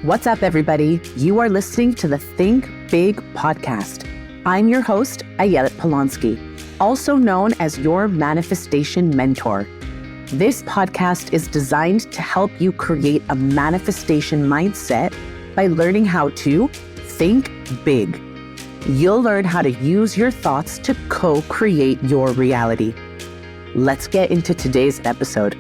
What's up, everybody? You are listening to the Think Big podcast. I'm your host, Ayelet Polonsky, also known as your manifestation mentor. This podcast is designed to help you create a manifestation mindset by learning how to think big. You'll learn how to use your thoughts to co-create your reality. Let's get into today's episode.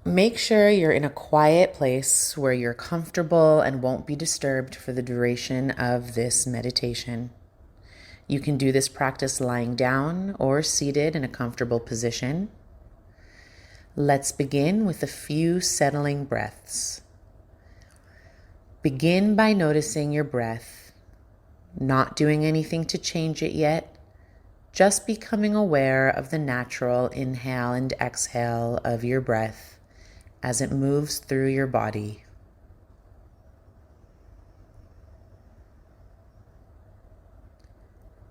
Make sure you're in a quiet place where you're comfortable and won't be disturbed for the duration of this meditation. You can do this practice lying down or seated in a comfortable position. Let's begin with a few settling breaths. Begin by noticing your breath, not doing anything to change it yet, just becoming aware of the natural inhale and exhale of your breath as it moves through your body.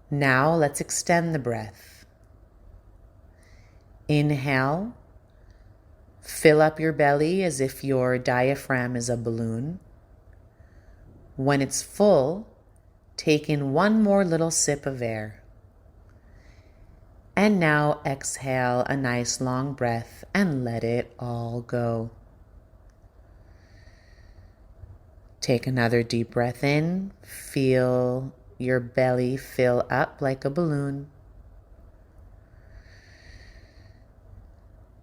Now let's extend the breath. Inhale, fill up your belly as if your diaphragm is a balloon. When it's full, take in one more little sip of air. And now exhale a nice long breath and let it all go. Take another deep breath in. Feel your belly fill up like a balloon.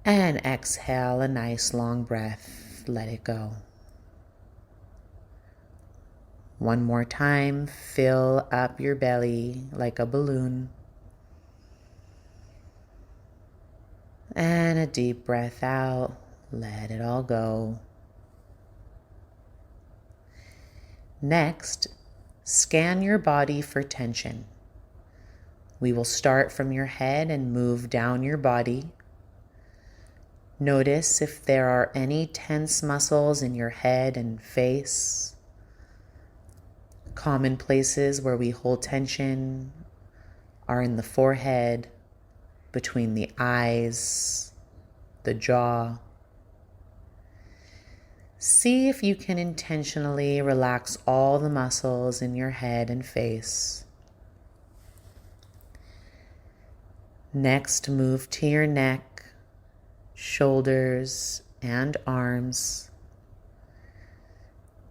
And exhale a nice long breath. Let it go. One more time. Fill up your belly like a balloon. And a deep breath out. Let it all go. Next, scan your body for tension. We will start from your head and move down your body. Notice if there are any tense muscles in your head and face. Common places where we hold tension are in the forehead, between the eyes, the jaw. See if you can intentionally relax all the muscles in your head and face. Next, move to your neck, shoulders, and arms.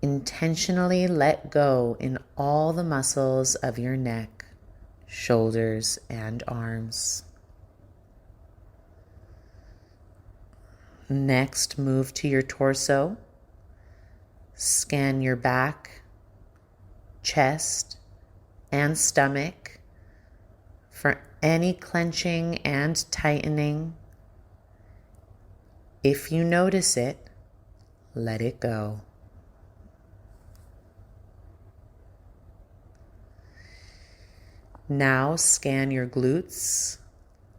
Intentionally let go in all the muscles of your neck, shoulders, and arms. Next, move to your torso. Scan your back, chest, and stomach for any clenching and tightening. If you notice it, let it go. Now scan your glutes,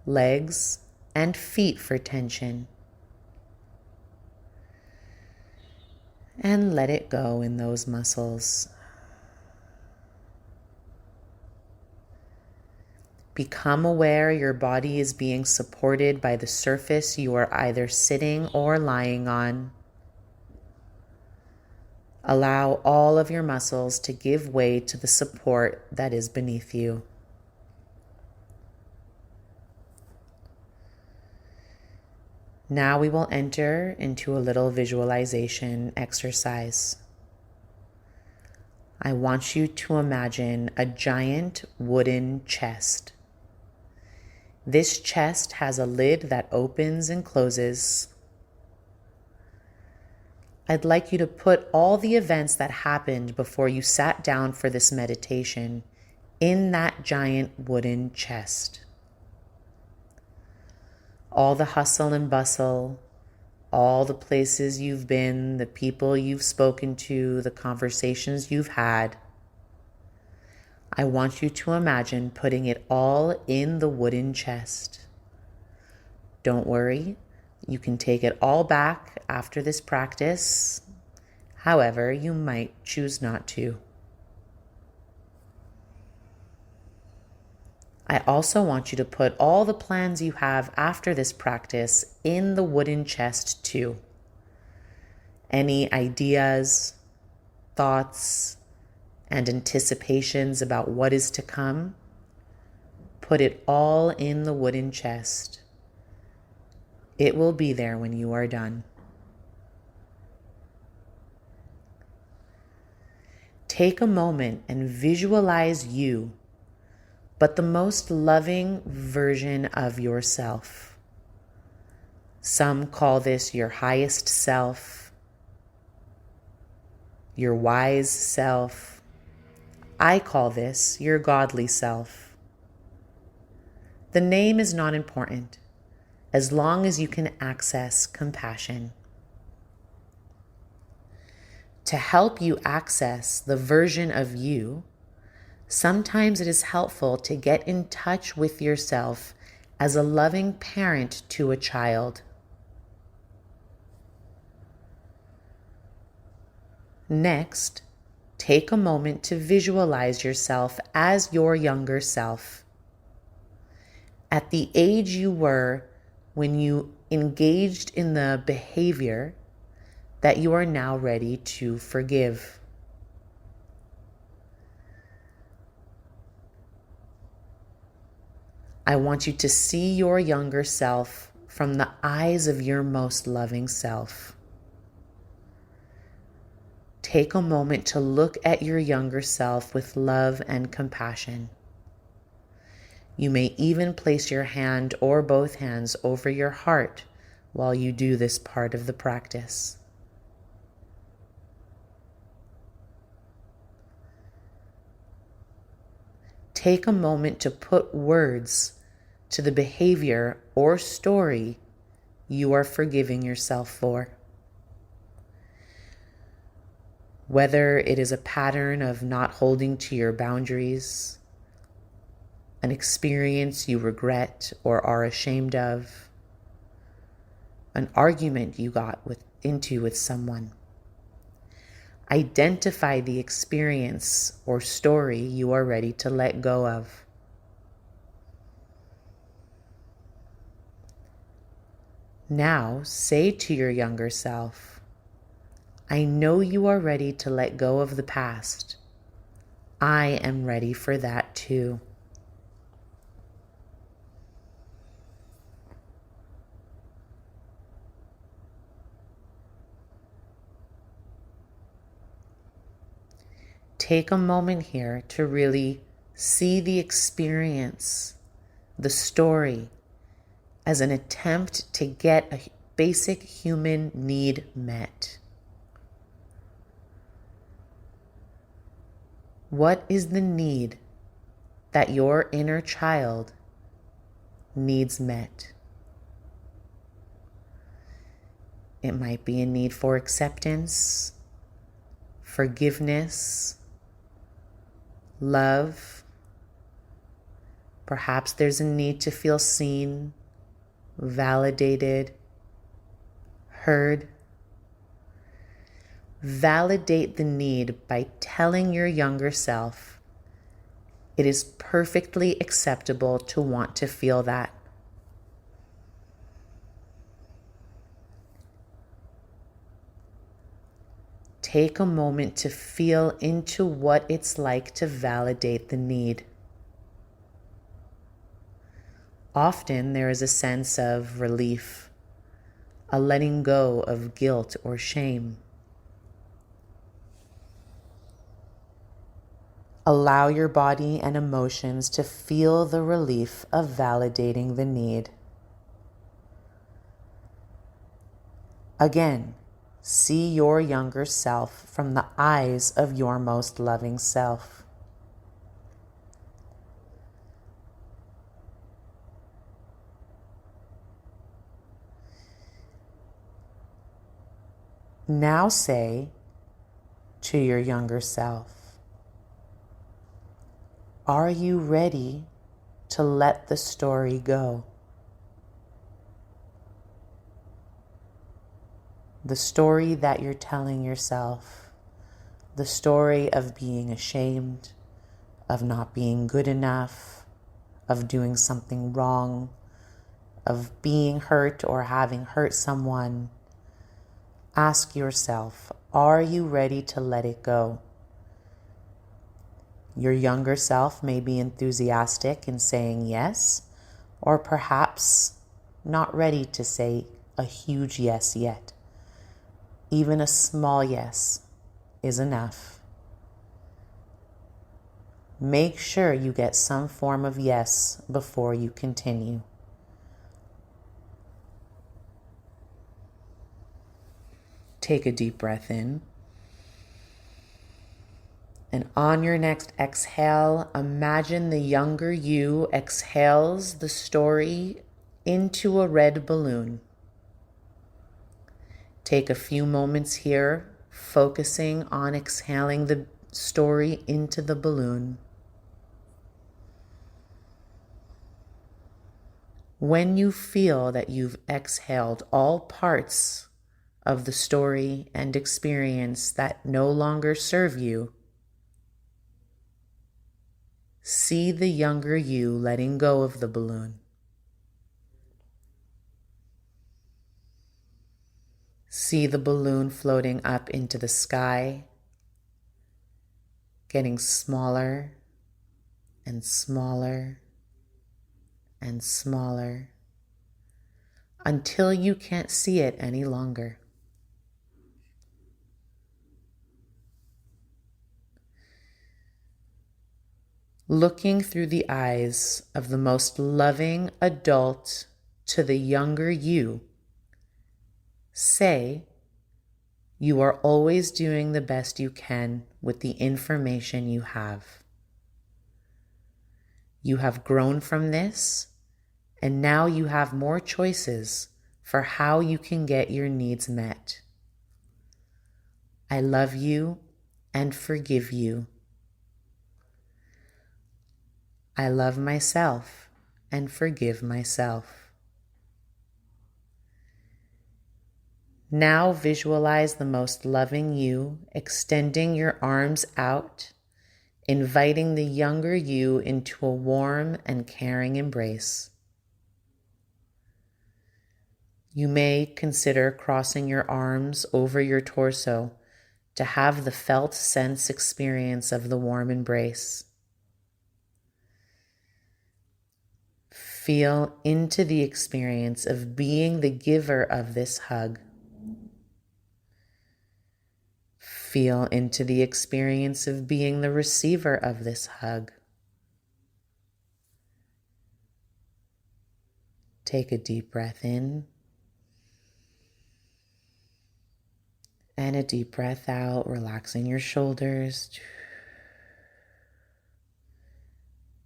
legs, and feet for tension. And let it go in those muscles. Become aware your body is being supported by the surface you are either sitting or lying on. Allow all of your muscles to give way to the support that is beneath you. Now we will enter into a little visualization exercise. I want you to imagine a giant wooden chest. This chest has a lid that opens and closes. I'd like you to put all the events that happened before you sat down for this meditation in that giant wooden chest. All the hustle and bustle, all the places you've been, the people you've spoken to, the conversations you've had. I want you to imagine putting it all in the wooden chest. Don't worry, you can take it all back after this practice. However, you might choose not to. I also want you to put all the plans you have after this practice in the wooden chest too. Any ideas, thoughts, and anticipations about what is to come, put it all in the wooden chest. It will be there when you are done. Take a moment and visualize you, but the most loving version of yourself. Some call this your highest self, your wise self. I call this your godly self. The name is not important, as long as you can access compassion. To help you access the version of you, sometimes it is helpful to get in touch with yourself as a loving parent to a child. Next, take a moment to visualize yourself as your younger self. At the age you were when you engaged in the behavior that you are now ready to forgive. I want you to see your younger self from the eyes of your most loving self. Take a moment to look at your younger self with love and compassion. You may even place your hand or both hands over your heart while you do this part of the practice. Take a moment to put words to the behavior or story you are forgiving yourself for. Whether it is a pattern of not holding to your boundaries, an experience you regret or are ashamed of, an argument you got into with someone. Identify the experience or story you are ready to let go of. Now say to your younger self, I know you are ready to let go of the past. I am ready for that too. Take a moment here to really see the experience, the story, as an attempt to get a basic human need met. What is the need that your inner child needs met? It might be a need for acceptance, forgiveness, love. Perhaps there's a need to feel seen, validated, heard. Validate the need by telling your younger self it is perfectly acceptable to want to feel that. Take a moment to feel into what it's like to validate the need. Often there is a sense of relief, a letting go of guilt or shame. Allow your body and emotions to feel the relief of validating the need. Again, see your younger self from the eyes of your most loving self. Now say to your younger self, are you ready to let the story go? The story that you're telling yourself, the story of being ashamed, of not being good enough, of doing something wrong, of being hurt or having hurt someone, ask yourself, are you ready to let it go? Your younger self may be enthusiastic in saying yes, or perhaps not ready to say a huge yes yet. Even a small yes is enough. Make sure you get some form of yes before you continue. Take a deep breath in. And on your next exhale, imagine the younger you exhales the story into a red balloon. Take a few moments here, focusing on exhaling the story into the balloon. When you feel that you've exhaled all parts of the story and experience that no longer serve you, see the younger you letting go of the balloon. See the balloon floating up into the sky, getting smaller and smaller and smaller until you can't see it any longer. Looking through the eyes of the most loving adult to the younger you, say, you are always doing the best you can with the information you have. You have grown from this, and now you have more choices for how you can get your needs met. I love you and forgive you. I love myself and forgive myself. Now visualize the most loving you extending your arms out, inviting the younger you into a warm and caring embrace. You may consider crossing your arms over your torso to have the felt sense experience of the warm embrace. Feel into the experience of being the giver of this hug. Feel into the experience of being the receiver of this hug. Take a deep breath in and a deep breath out, relaxing your shoulders.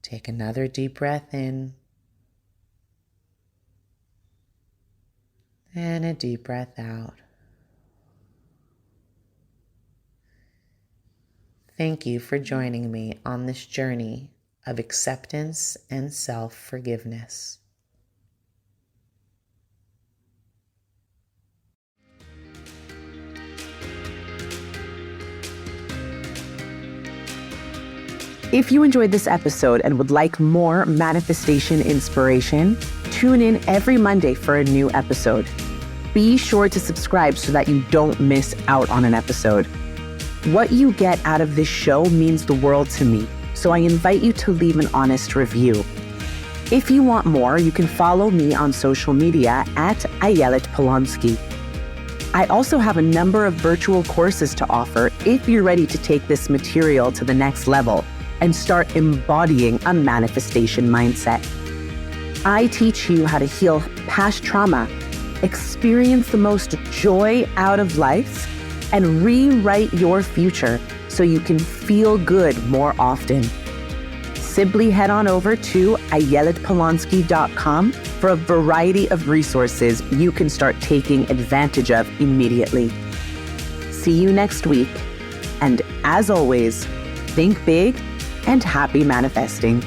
Take another deep breath in and a deep breath out. Thank you for joining me on this journey of acceptance and self-forgiveness. If you enjoyed this episode and would like more manifestation inspiration, tune in every Monday for a new episode. Be sure to subscribe so that you don't miss out on an episode. What you get out of this show means the world to me, so I invite you to leave an honest review. If you want more, you can follow me on social media at Ayelet Polonsky. I also have a number of virtual courses to offer if you're ready to take this material to the next level and start embodying a manifestation mindset. I teach you how to heal past trauma, experience the most joy out of life, and rewrite your future so you can feel good more often. Simply head on over to ayeletpolonsky.com for a variety of resources you can start taking advantage of immediately. See you next week, and as always, think big and happy manifesting.